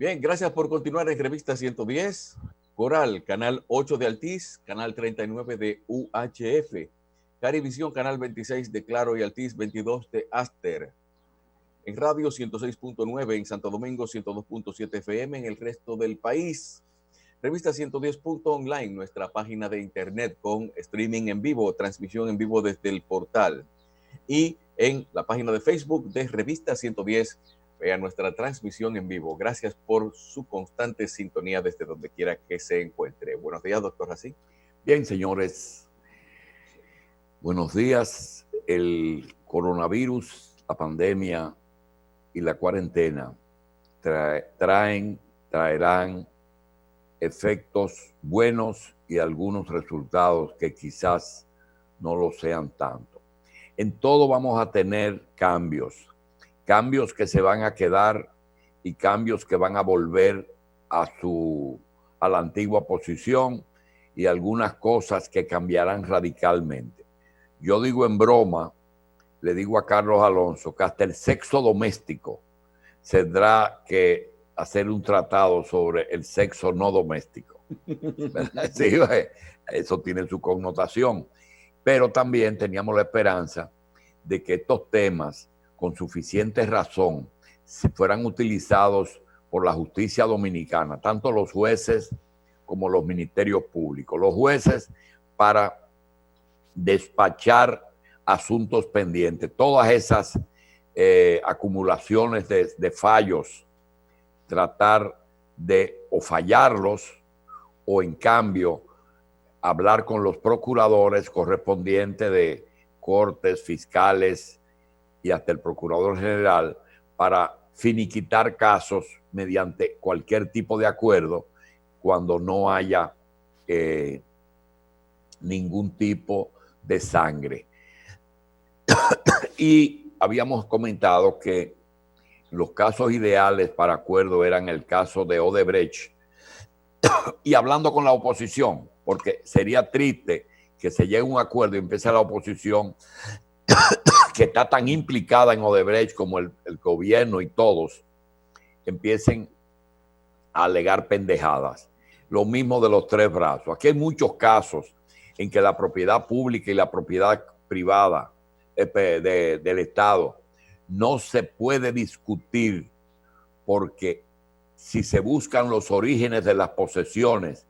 Bien, gracias por continuar en Revista 110. Coral, Canal 8 de Altiz, Canal 39 de UHF, Carivisión, Canal 26 de Claro y Altiz 22 de Aster. En radio 106.9 en Santo Domingo, 102.7 FM en el resto del país. Revista 110.online, nuestra página de internet con streaming en vivo, transmisión en vivo desde el portal. Y en la página de Facebook de Revista 110, vean nuestra transmisión en vivo. Gracias por su constante sintonía desde donde quiera que se encuentre. Buenos días, doctor Rací. Bien, señores. Buenos días. El coronavirus, la pandemia y la cuarentena traerán efectos buenos y algunos resultados que quizás no lo sean tanto. En todo vamos a tener cambios que se van a quedar y cambios que van a volver a la antigua posición y algunas cosas que cambiarán radicalmente. Yo digo en broma, le digo a Carlos Alonso que hasta el sexo doméstico tendrá que hacer un tratado sobre el sexo no doméstico. Sí, eso tiene su connotación. Pero también teníamos la esperanza de que estos temas, con suficiente razón, fueran utilizados por la justicia dominicana, tanto los jueces como los ministerios públicos. Los jueces para despachar asuntos pendientes, todas esas acumulaciones de fallos, tratar de o fallarlos o en cambio hablar con los procuradores correspondientes de cortes, fiscales y hasta el procurador general para finiquitar casos mediante cualquier tipo de acuerdo cuando no haya ningún tipo de sangre. Y habíamos comentado que los casos ideales para acuerdo eran el caso de Odebrecht. Y hablando con la oposición, porque sería triste que se llegue a un acuerdo y empiece la oposición que está tan implicada en Odebrecht como el gobierno y todos empiecen a alegar pendejadas. Lo mismo de los tres brazos. Aquí hay muchos casos en que la propiedad pública y la propiedad privada del Estado no se puede discutir, porque si se buscan los orígenes de las posesiones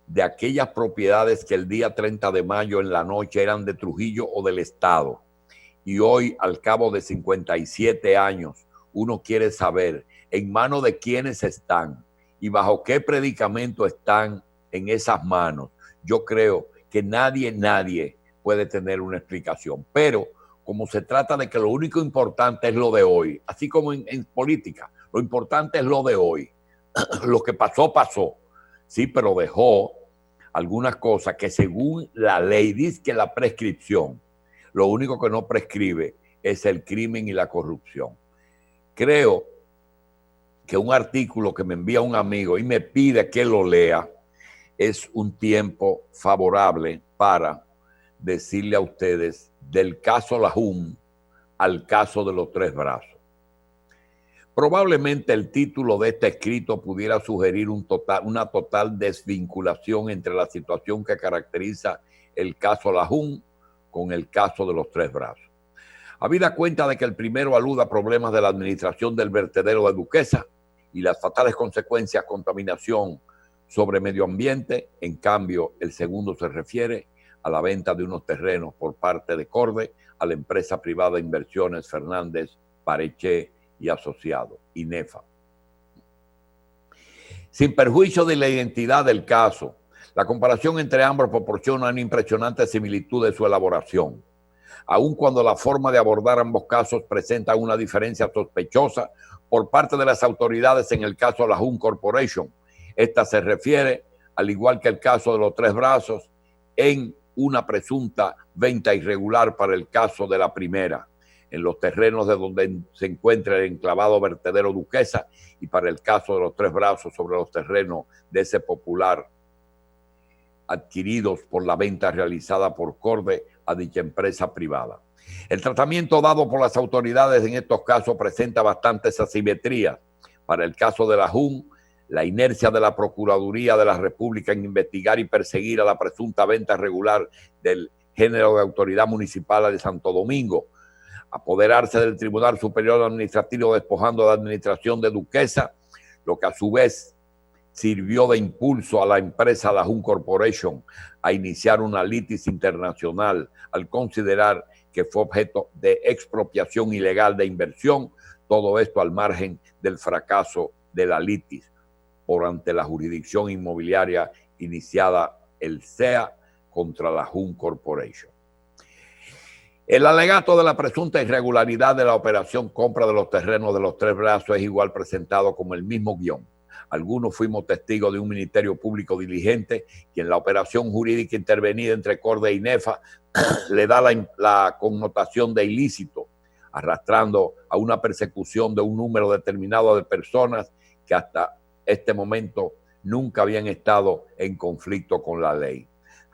de aquellas propiedades que el día 30 de mayo en la noche eran de Trujillo o del Estado, y hoy al cabo de 57 años uno quiere saber en manos de quiénes están y bajo qué predicamento están en esas manos, yo creo que nadie puede tener una explicación. Pero como se trata de que lo único importante es lo de hoy, así como en política, lo importante es lo de hoy. Lo que pasó, pasó. Sí, pero dejó algunas cosas que según la ley dice que la prescripción, lo único que no prescribe es el crimen y la corrupción. Creo que un artículo que me envía un amigo y me pide que lo lea es un tiempo favorable para decirle a ustedes del caso Lajún al caso de los tres brazos. Probablemente el título de este escrito pudiera sugerir una total desvinculación entre la situación que caracteriza el caso Lajún con el caso de los tres brazos. Habida cuenta de que el primero alude a problemas de la administración del vertedero de Duquesa y las fatales consecuencias, contaminación sobre medio ambiente, en cambio el segundo se refiere a la venta de unos terrenos por parte de Corde a la empresa privada de inversiones Fernández, Pareché y Asociado, INEFA. Sin perjuicio de la identidad del caso, la comparación entre ambos proporciona una impresionante similitud de su elaboración. Aun cuando la forma de abordar ambos casos presenta una diferencia sospechosa por parte de las autoridades en el caso Lajún Corporation, esta se refiere, al igual que el caso de los tres brazos, en una presunta venta irregular para el caso de la primera, en los terrenos de donde se encuentra el enclavado vertedero Duquesa, y para el caso de los tres brazos sobre los terrenos de ese popular adquiridos por la venta realizada por Corde a dicha empresa privada. El tratamiento dado por las autoridades en estos casos presenta bastantes asimetrías. Para el caso de Lajún la inercia de la Procuraduría de la República en investigar y perseguir a la presunta venta irregular del género de autoridad municipal de Santo Domingo, apoderarse del Tribunal Superior Administrativo despojando de administración de Duquesa, lo que a su vez sirvió de impulso a la empresa Lajún Corporation a iniciar una litis internacional al considerar que fue objeto de expropiación ilegal de inversión, todo esto al margen del fracaso de la litis por ante la jurisdicción inmobiliaria iniciada el SEA contra Lajún Corporation. El alegato de la presunta irregularidad de la operación compra de los terrenos de los Tres Brazos es igual presentado como el mismo guión. Algunos fuimos testigos de un ministerio público diligente que en la operación jurídica intervenida entre Corde y Nefa le da la connotación de ilícito, arrastrando a una persecución de un número determinado de personas que hasta este momento nunca habían estado en conflicto con la ley.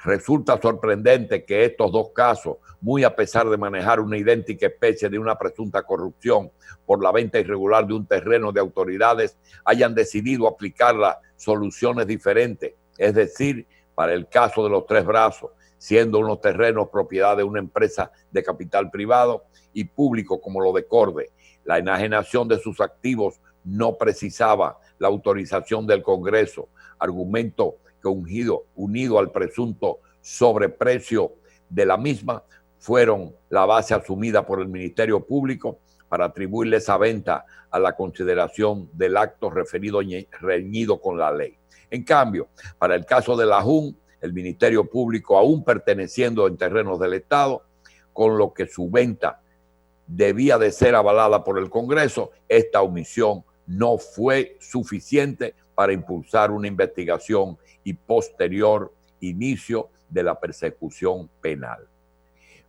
Resulta sorprendente que estos dos casos, muy a pesar de manejar una idéntica especie de una presunta corrupción por la venta irregular de un terreno de autoridades, hayan decidido aplicar las soluciones diferentes. Es decir, para el caso de los Tres Brazos, siendo unos terrenos propiedad de una empresa de capital privado y público como lo de Corde, la enajenación de sus activos no precisaba la autorización del Congreso, argumento que unido al presunto sobreprecio de la misma, fueron la base asumida por el Ministerio Público para atribuirle esa venta a la consideración del acto referido reñido con la ley. En cambio, para el caso de Lajún, el Ministerio Público, aún perteneciendo en terrenos del Estado, con lo que su venta debía de ser avalada por el Congreso, esta omisión no fue suficiente para impulsar una investigación y posterior inicio de la persecución penal.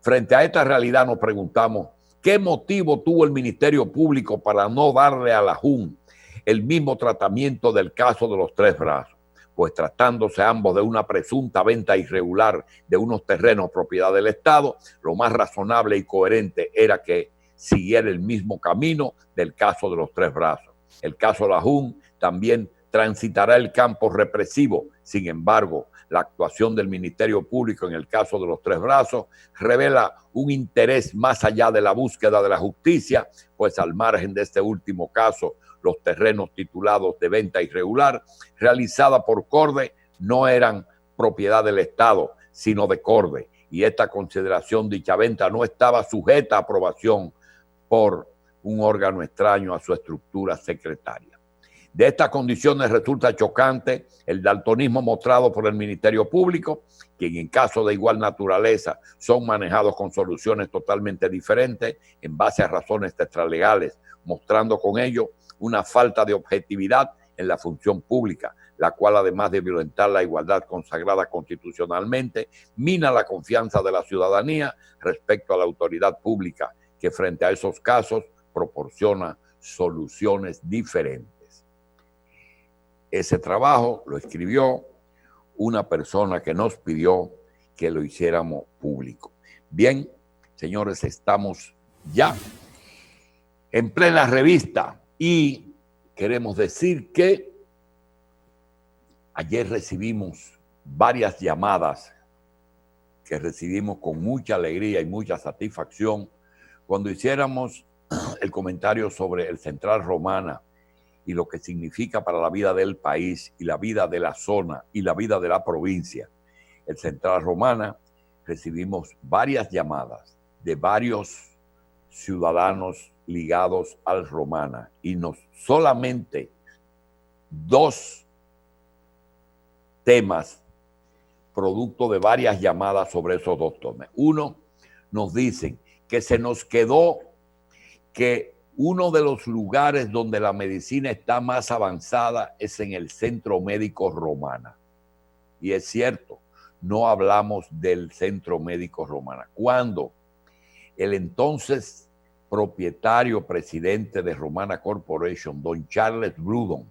Frente a esta realidad nos preguntamos, ¿qué motivo tuvo el Ministerio Público para no darle a Lajún el mismo tratamiento del caso de los Tres Brazos? Pues tratándose ambos de una presunta venta irregular de unos terrenos propiedad del Estado, lo más razonable y coherente era que siguiera el mismo camino del caso de los Tres Brazos. El caso Lajún también transitará el campo represivo. Sin embargo, la actuación del Ministerio Público en el caso de los Tres Brazos revela un interés más allá de la búsqueda de la justicia, pues al margen de este último caso, los terrenos titulados de venta irregular realizada por Corde no eran propiedad del Estado, sino de Corde, y esta consideración, dicha venta, no estaba sujeta a aprobación por un órgano extraño a su estructura secretaria. De estas condiciones resulta chocante el daltonismo mostrado por el Ministerio Público, quien en caso de igual naturaleza son manejados con soluciones totalmente diferentes en base a razones extralegales, mostrando con ello una falta de objetividad en la función pública, la cual además de violentar la igualdad consagrada constitucionalmente, mina la confianza de la ciudadanía respecto a la autoridad pública, que frente a esos casos proporciona soluciones diferentes. Ese trabajo lo escribió una persona que nos pidió que lo hiciéramos público. Bien, señores, estamos ya en plena revista y queremos decir que ayer recibimos varias llamadas que recibimos con mucha alegría y mucha satisfacción cuando hiciéramos el comentario sobre el Central Romana y lo que significa para la vida del país y la vida de la zona y la vida de la provincia. El Central Romana, recibimos varias llamadas de varios ciudadanos ligados al Romana y no solamente dos temas producto de varias llamadas sobre esos dos temas. Uno, nos dicen que se nos quedó que uno de los lugares donde la medicina está más avanzada es en el Centro Médico Romana. Y es cierto, no hablamos del Centro Médico Romana. Cuando el entonces propietario, presidente de Romana Corporation, don Charles Brudon,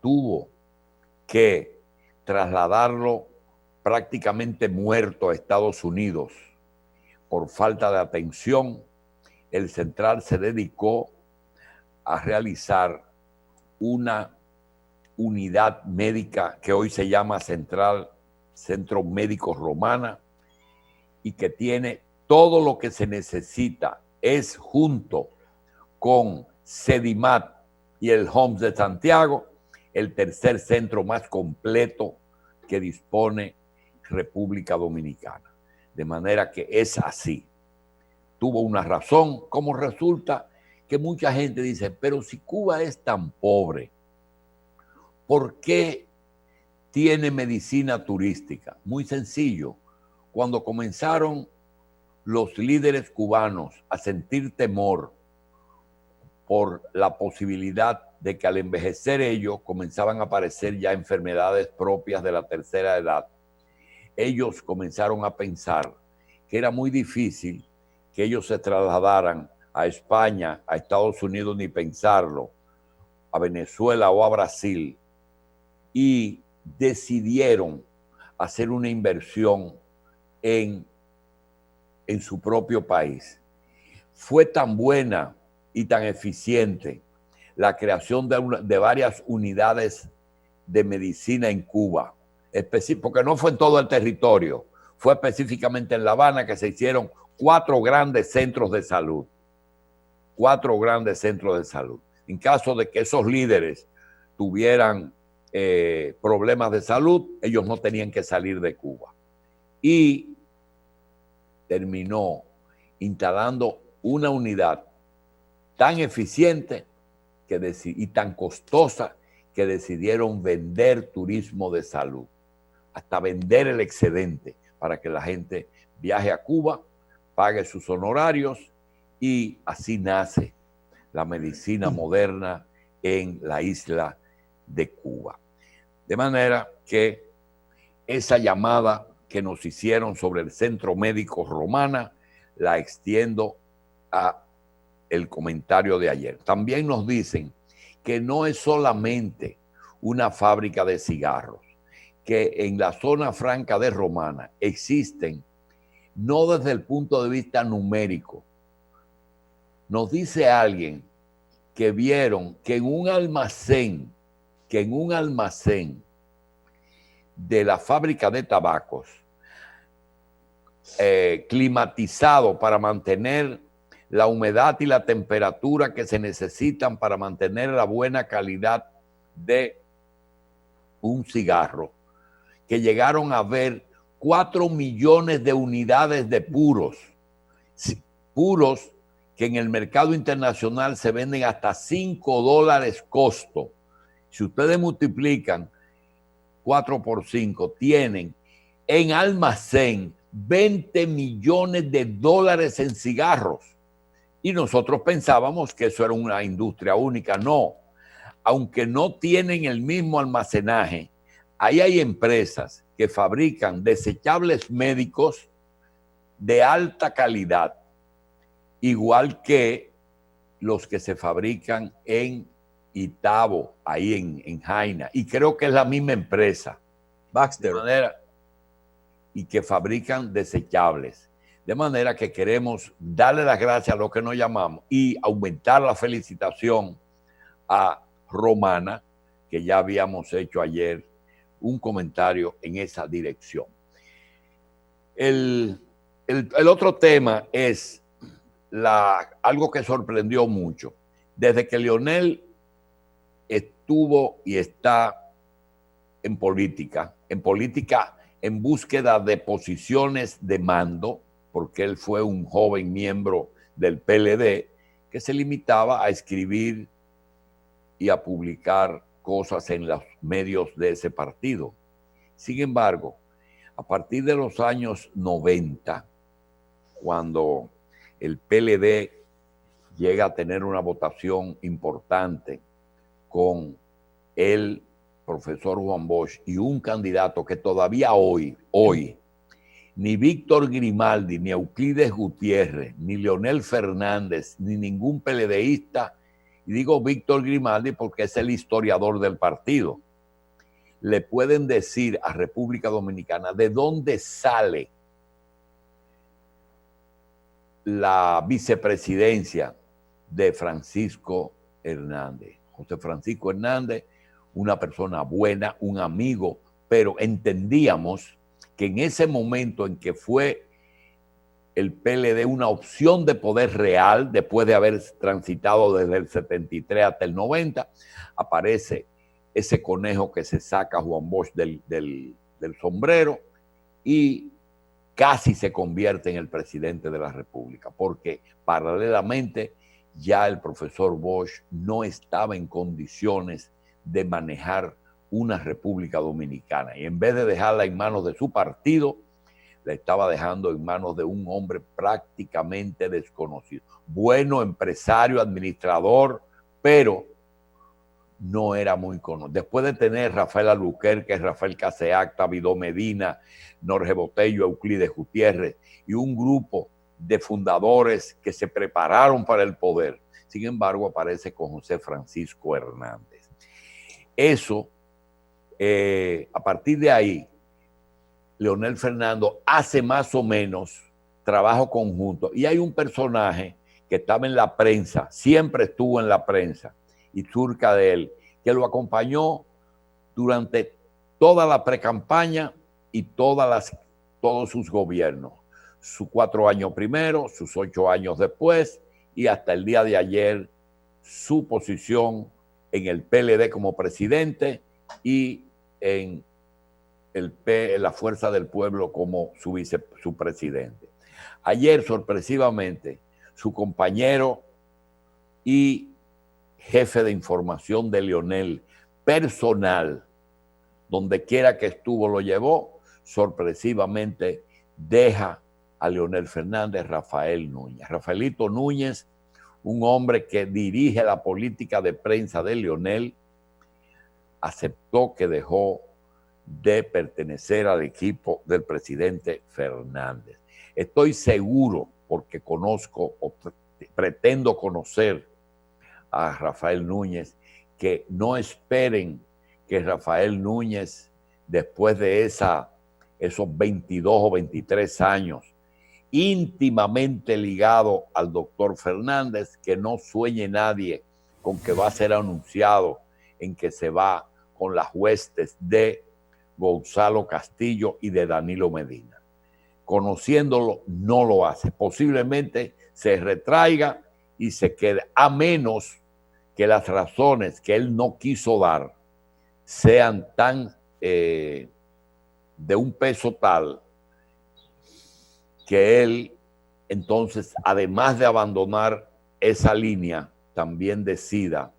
tuvo que trasladarlo prácticamente muerto a Estados Unidos por falta de atención, el Central se dedicó a realizar unidad médica que hoy se llama Centro Médico Romana, y que tiene todo lo que se necesita. Es junto con Sedimat y el Homs de Santiago el tercer centro más completo que dispone República Dominicana. De manera que es así. Tuvo una razón, como resulta que mucha gente dice, pero si Cuba es tan pobre, ¿por qué tiene medicina turística? Muy sencillo. Cuando comenzaron los líderes cubanos a sentir temor por la posibilidad de que al envejecer ellos comenzaban a aparecer ya enfermedades propias de la tercera edad, ellos comenzaron a pensar que era muy difícil que ellos se trasladaran a España, a Estados Unidos, ni pensarlo, a Venezuela o a Brasil, y decidieron hacer una inversión en su propio país. Fue tan buena y tan eficiente la creación de varias unidades de medicina en Cuba, porque no fue en todo el territorio, fue específicamente en La Habana que se hicieron 4 grandes centros de salud. 4 grandes centros de salud. En caso de que esos líderes tuvieran problemas de salud, ellos no tenían que salir de Cuba. Y terminó instalando una unidad tan eficiente y tan costosa que decidieron vender turismo de salud, hasta vender el excedente para que la gente viaje a Cuba, pague sus honorarios, y así nace la medicina moderna en la isla de Cuba. De manera que esa llamada que nos hicieron sobre el Centro Médico Romana la extiendo a el comentario de ayer. También nos dicen que no es solamente una fábrica de cigarros, que en la zona franca de Romana existen, no desde el punto de vista numérico. Nos dice alguien que vieron que en un almacén de la fábrica de tabacos, climatizado para mantener la humedad y la temperatura que se necesitan para mantener la buena calidad de un cigarro, que llegaron a ver 4 millones de unidades de puros que en el mercado internacional se venden hasta $5 costo. Si ustedes multiplican 4 por 5, tienen en almacén 20 millones de dólares en cigarros. Y nosotros pensábamos que eso era una industria única. No, aunque no tienen el mismo almacenaje, ahí hay empresas que fabrican desechables médicos de alta calidad, igual que los que se fabrican en Itabo, ahí en Jaina, y creo que es la misma empresa, Baxter, y que fabrican desechables. De manera que queremos darle las gracias a los que nos llamamos y aumentar la felicitación a Romana, que ya habíamos hecho ayer un comentario en esa dirección. El otro tema es algo que sorprendió mucho. Desde que Leonel estuvo y está en política en búsqueda de posiciones de mando, porque él fue un joven miembro del PLD que se limitaba a escribir y a publicar cosas en los medios de ese partido. Sin embargo, a partir de los años 90, cuando el PLD llega a tener una votación importante con el profesor Juan Bosch y un candidato que todavía hoy, ni Víctor Grimaldi, ni Euclides Gutiérrez, ni Leonel Fernández, ni ningún PLDista, y digo Víctor Grimaldi porque es el historiador del partido, le pueden decir a República Dominicana de dónde sale la vicepresidencia de Francisco Hernández. José Francisco Hernández, una persona buena, un amigo, pero entendíamos que en ese momento en que fue el PLD una opción de poder real, después de haber transitado desde el 73 hasta el 90, aparece ese conejo que se saca Juan Bosch del sombrero y casi se convierte en el presidente de la República, porque paralelamente ya el profesor Bosch no estaba en condiciones de manejar una República Dominicana. Y en vez de dejarla en manos de su partido, la estaba dejando en manos de un hombre prácticamente desconocido. Bueno, empresario, administrador, pero no era muy conocido. Después de tener Rafael Albuquerque, Rafael Caseacta, Vidó Medina, Norge Botello, Euclides Gutiérrez y un grupo de fundadores que se prepararon para el poder. Sin embargo, aparece con José Francisco Hernández. Eso, a partir de ahí, Leonel Fernando hace más o menos trabajo conjunto. Y hay un personaje que estaba en la prensa, siempre estuvo en la prensa, y cerca de él, que lo acompañó durante toda la precampaña y todos sus gobiernos. Sus 4 años primero, sus 8 años después, y hasta el día de ayer, su posición en el PLD como presidente y en la Fuerza del Pueblo como su presidente. Ayer, sorpresivamente, su compañero y jefe de información de Leonel, personal, donde quiera que estuvo lo llevó, sorpresivamente deja a Leonel Fernández, Rafael Núñez. Rafaelito Núñez, un hombre que dirige la política de prensa de Leonel, aceptó que dejó de pertenecer al equipo del presidente Fernández. Estoy seguro, porque conozco o pretendo conocer a Rafael Núñez, que no esperen que Rafael Núñez, después de esos 22 o 23 años, íntimamente ligado al doctor Fernández, que no sueñe nadie con que va a ser anunciado en que se va con las huestes de Gonzalo Castillo y de Danilo Medina. Conociéndolo, no lo hace. Posiblemente se retraiga y se quede, a menos que las razones que él no quiso dar sean tan de un peso tal que él, entonces, además de abandonar esa línea, también decida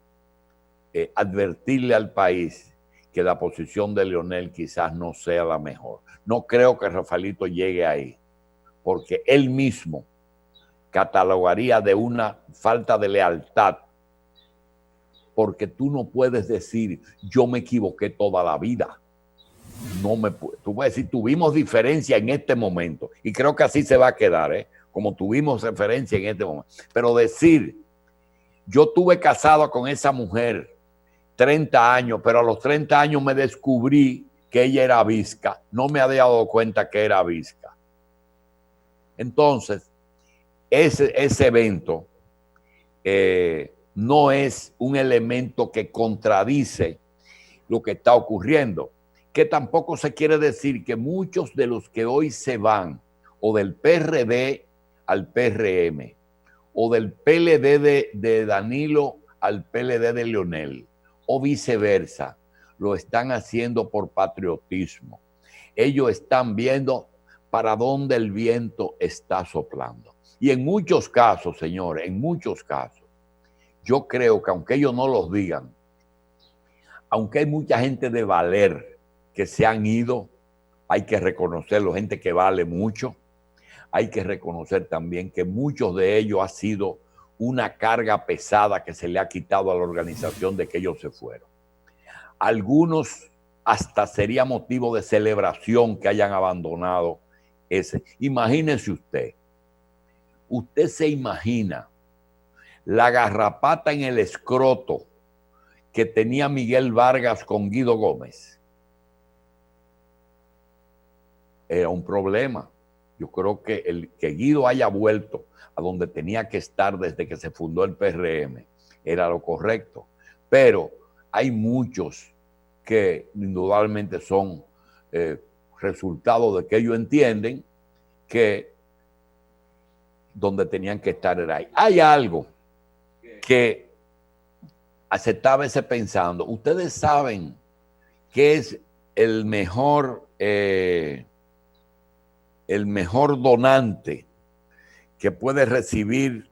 advertirle al país que la posición de Leonel quizás no sea la mejor. No creo que Rafaelito llegue ahí, porque él mismo catalogaría de una falta de lealtad, porque tú no puedes decir, yo me equivoqué toda la vida. Tú puedes decir, tuvimos diferencia en este momento, y creo que así se va a quedar, como tuvimos referencia en este momento. Pero decir, yo estuve casado con esa mujer 30 años, pero a los 30 años me descubrí que ella era avisca. No me había dado cuenta que era avisca. Entonces, ese evento no es un elemento que contradice lo que está ocurriendo, que tampoco se quiere decir que muchos de los que hoy se van o del PRD al PRM o del PLD de Danilo al PLD de Leonel o viceversa, lo están haciendo por patriotismo. Ellos están viendo para dónde el viento está soplando. Y en muchos casos, señores, en muchos casos, yo creo que aunque ellos no los digan, aunque hay mucha gente de valer que se han ido, hay que reconocerlo, gente que vale mucho. Hay que reconocer también que muchos de ellos ha sido una carga pesada que se le ha quitado a la organización de que ellos se fueron. Algunos hasta sería motivo de celebración que hayan abandonado ese. Imagínese usted se imagina la garrapata en el escroto que tenía Miguel Vargas con Guido Gómez. Era un problema. Yo creo que que Guido haya vuelto a donde tenía que estar desde que se fundó el PRM era lo correcto. Pero hay muchos que indudablemente son resultado de que ellos entienden que donde tenían que estar era ahí. Hay algo que se está a veces pensando. Ustedes saben que es el mejor donante que puede recibir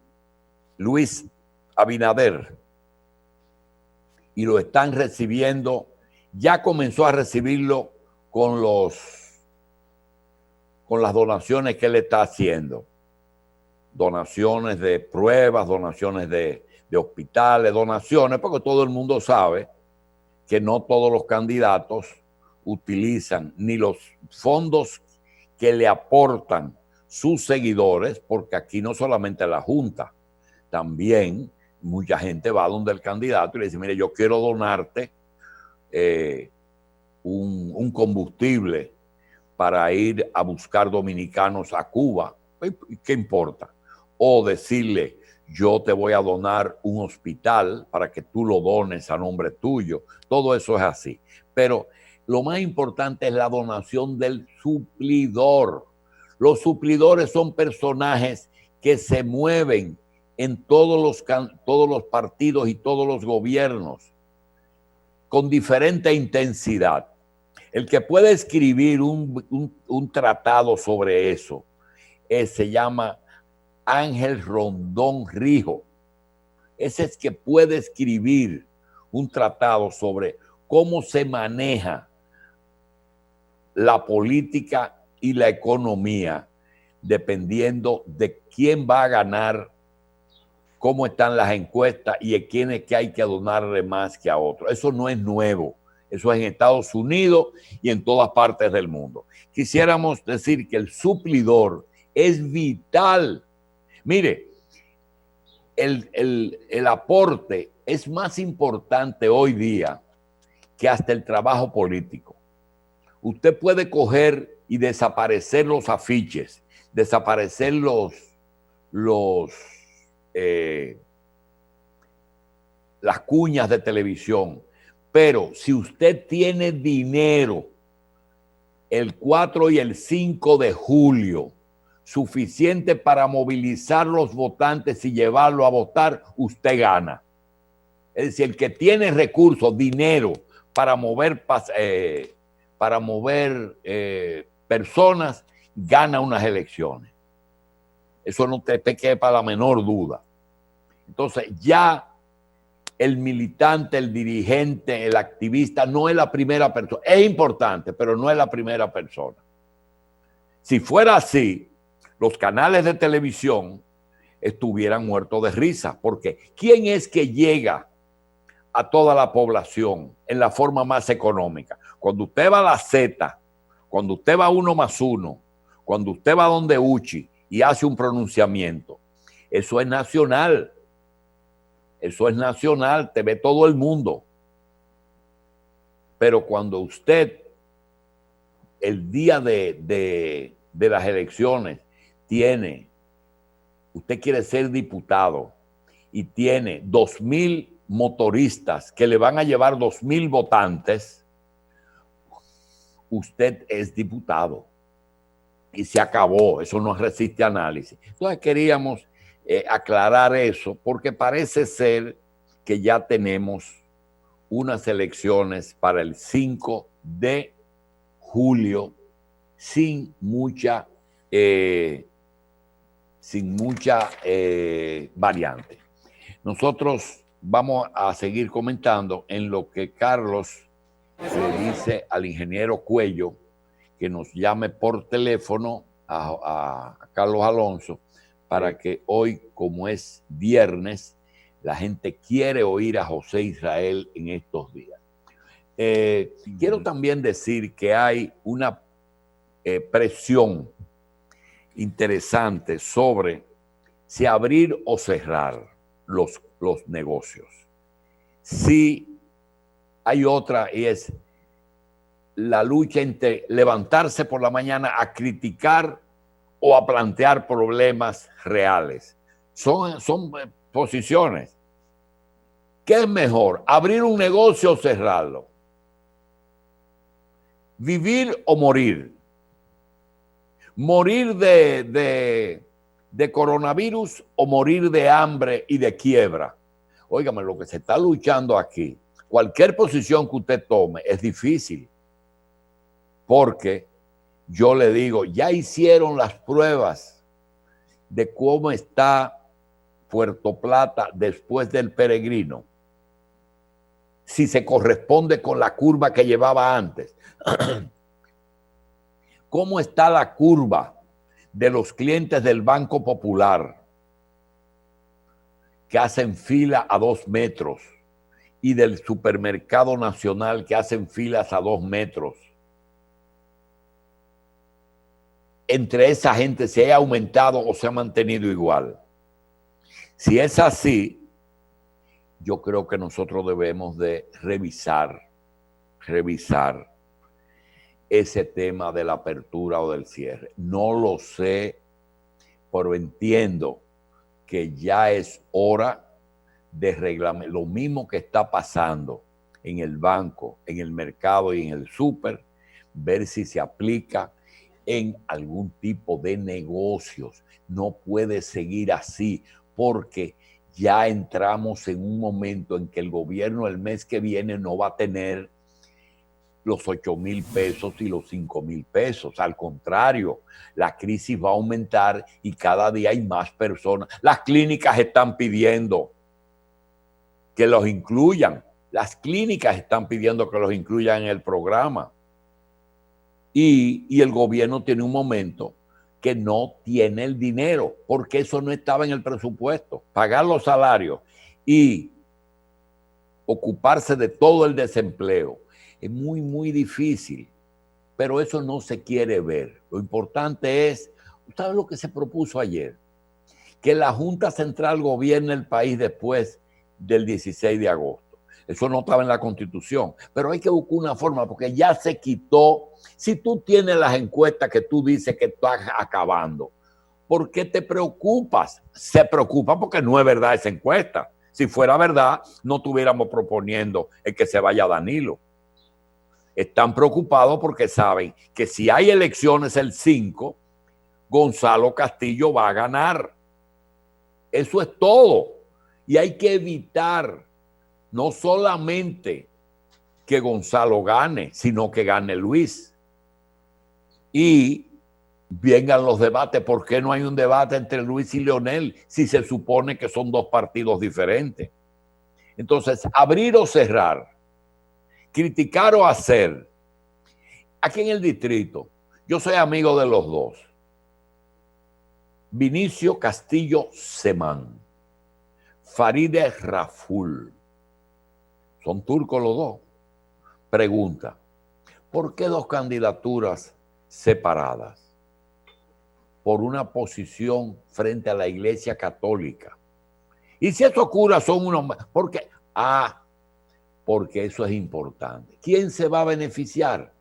Luis Abinader, y lo están recibiendo, ya comenzó a recibirlo con las donaciones que él está haciendo. Donaciones de pruebas, donaciones de hospitales, donaciones, porque todo el mundo sabe que no todos los candidatos utilizan ni los fondos que le aportan sus seguidores, porque aquí no solamente la Junta, también mucha gente va donde el candidato y le dice, mire, yo quiero donarte un combustible para ir a buscar dominicanos a Cuba. ¿Qué importa? O decirle, yo te voy a donar un hospital para que tú lo dones a nombre tuyo. Todo eso es así. Pero lo más importante es la donación del suplidor. Los suplidores son personajes que se mueven en todos los partidos y todos los gobiernos con diferente intensidad. El que puede escribir un tratado sobre eso se llama Ángel Rondón Rijo. Ese es que puede escribir un tratado sobre cómo se maneja la política y la economía dependiendo de quién va a ganar, cómo están las encuestas y a quién es que hay que donarle más que a otros. Eso no es nuevo. Eso es en Estados Unidos y en todas partes del mundo. Quisiéramos decir que el suplidor es vital. Mire, el aporte es más importante hoy día que hasta el trabajo político. Usted puede coger y desaparecer los afiches, desaparecer las cuñas de televisión, pero si usted tiene dinero el 4 y el 5 de julio suficiente para movilizar los votantes y llevarlo a votar, usted gana. Es decir, el que tiene recursos, dinero para mover personas, gana unas elecciones. Eso no te quepa la menor duda. Entonces ya el militante, el dirigente, el activista no es la primera persona. Es importante, pero no es la primera persona. Si fuera así, los canales de televisión estuvieran muertos de risa, porque ¿quién es que llega a toda la población en la forma más económica? Cuando usted va a la Z, cuando usted va a 1+1, cuando usted va donde Uchi y hace un pronunciamiento, eso es nacional. Eso es nacional, te ve todo el mundo. Pero cuando usted, el día de las elecciones, usted quiere ser diputado y tiene 2,000 motoristas que le van a llevar 2,000 votantes, usted es diputado. Y se acabó, eso no resiste análisis. Entonces queríamos aclarar eso, porque parece ser que ya tenemos unas elecciones para el 5 de julio sin mucha variante. Nosotros vamos a seguir comentando en lo que Carlos le dice al ingeniero Cuello que nos llame por teléfono a Carlos Alonso, para que hoy, como es viernes, la gente quiere oír a José Israel en estos días. Quiero también decir que hay una presión interesante sobre si abrir o cerrar los negocios. Sí, hay otra, y es la lucha entre levantarse por la mañana a criticar o a plantear problemas reales. Son posiciones. ¿Qué es mejor, abrir un negocio o cerrarlo? vivir o morir. Morir de coronavirus o morir de hambre y de quiebra. Óigame, lo que se está luchando aquí, cualquier posición que usted tome es difícil, porque yo le digo, ya hicieron las pruebas de cómo está Puerto Plata después del Peregrino, si se corresponde con la curva que llevaba antes. ¿Cómo está la curva de los clientes del Banco Popular que hacen fila a 2 metros y del Supermercado Nacional que hacen filas a 2 metros? Entre esa gente se ha aumentado o se ha mantenido igual. Si es así, yo creo que nosotros debemos de revisar ese tema de la apertura o del cierre. No lo sé, pero entiendo que ya es hora de reglamentar. Lo mismo que está pasando en el banco, en el mercado y en el súper, ver si se aplica en algún tipo de negocios. No puede seguir así, porque ya entramos en un momento en que el gobierno el mes que viene no va a tener los 8,000 pesos y los 5,000 pesos. Al contrario, la crisis va a aumentar y cada día hay más personas. Las clínicas están pidiendo que los incluyan. Las clínicas están pidiendo que los incluyan en el programa. Y el gobierno tiene un momento que no tiene el dinero, porque eso no estaba en el presupuesto. Pagar los salarios y ocuparse de todo el desempleo es muy, muy difícil, pero eso no se quiere ver. Lo importante es, ¿sabes lo que se propuso ayer? Que la Junta Central gobierne el país después del 16 de agosto. Eso no estaba en la Constitución, pero hay que buscar una forma, porque ya se quitó. Si tú tienes las encuestas que tú dices que estás acabando, ¿por qué te preocupas? Se preocupa porque no es verdad esa encuesta. Si fuera verdad, no estuviéramos proponiendo el que se vaya Danilo. Están preocupados porque saben que si hay elecciones el 5, Gonzalo Castillo va a ganar. Eso es todo. Y hay que evitar no solamente que Gonzalo gane, sino que gane Luis. Y vengan los debates. ¿Por qué no hay un debate entre Luis y Leonel si se supone que son dos partidos diferentes? Entonces, abrir o cerrar, criticar o hacer. Aquí en el distrito, yo soy amigo de los dos. Vinicio Castillo Semán, Farideh Raful. Son turcos los dos. Pregunta, ¿por qué dos candidaturas separadas? Por una posición frente a la Iglesia Católica. Y si esos curas son unos... porque eso es importante. ¿Quién se va a beneficiar?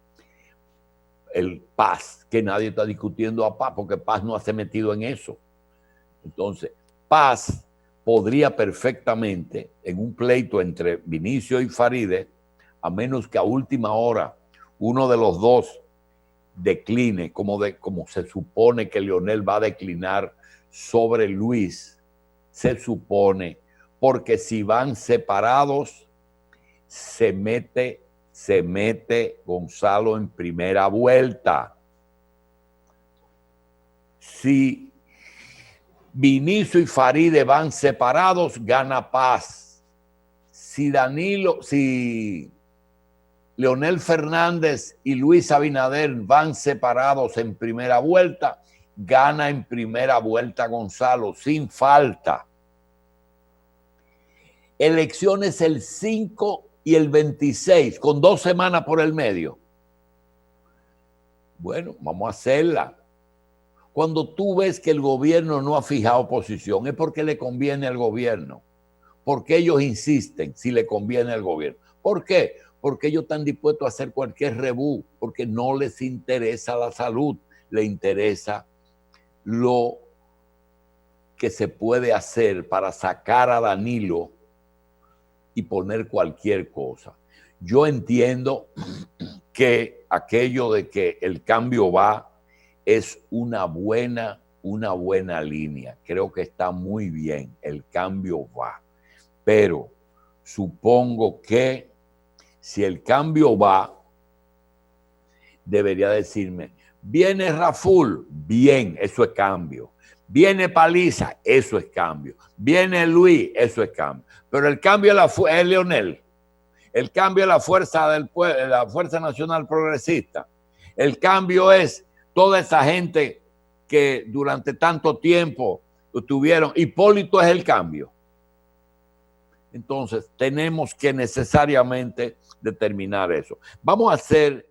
El Paz, que nadie está discutiendo a Paz, porque Paz no se ha metido en eso. Entonces, Paz podría perfectamente, en un pleito entre Vinicio y Farideh, a menos que a última hora uno de los dos decline, como se supone que Leonel va a declinar sobre Luis, se supone, porque si van separados, se mete Gonzalo en primera vuelta. Si Vinicio y Farideh van separados, gana Paz. Si Leonel Fernández y Luis Abinader van separados en primera vuelta, gana en primera vuelta Gonzalo, sin falta. Elecciones el 5 y el 26, con 2 semanas por el medio. Bueno, vamos a hacerla. Cuando tú ves que el gobierno no ha fijado posición, es porque le conviene al gobierno. Porque ellos insisten si le conviene al gobierno. ¿Por qué? Porque ellos están dispuestos a hacer cualquier rebú, porque no les interesa la salud, les interesa lo que se puede hacer para sacar a Danilo y poner cualquier cosa. Yo entiendo que aquello de que el cambio va es una buena línea. Creo que está muy bien, el cambio va. Pero supongo que si el cambio va, debería decirme, viene Raful, bien, eso es cambio. Viene Paliza, eso es cambio. Viene Luis, eso es cambio. Pero el cambio es Leonel. El cambio es la fuerza del pueblo, la Fuerza Nacional Progresista. El cambio es toda esa gente que durante tanto tiempo tuvieron. Hipólito es el cambio. Entonces, tenemos que necesariamente determinar eso. Vamos a hacer